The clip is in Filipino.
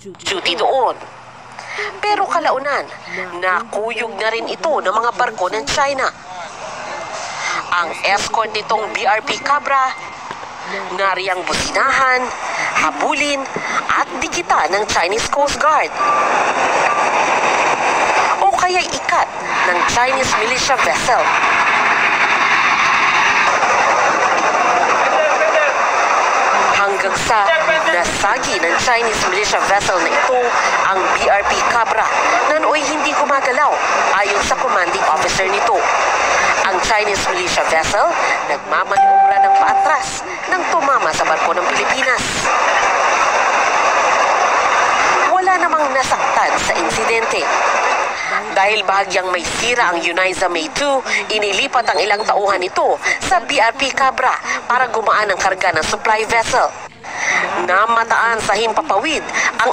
duty doon. Pero kalaunan, nakuyog na rin ito ng mga barko ng China. Ang escort nitong BRP Cabra, nariyang businahan, habulin at dikita ng Chinese Coast Guard. O kaya ikat ng Chinese militia vessel. Hanggang sa nasagi ng Chinese militia vessel na ito ang BRP Cabra na nooy hindi gumagalaw ayon sa commanding officer nito. Ang Chinese militia vessel nagmamaniobra ng paatras nang tumama sa barko ng Pilipinas. Wala namang nasaktan sa insidente. Dahil bahagyang may sira ang Uniza May 2, inilipat ang ilang tauhan nito sa BRP Cabra para gumaan ang karga ng supply vessel. Namataan sa himpapawid ang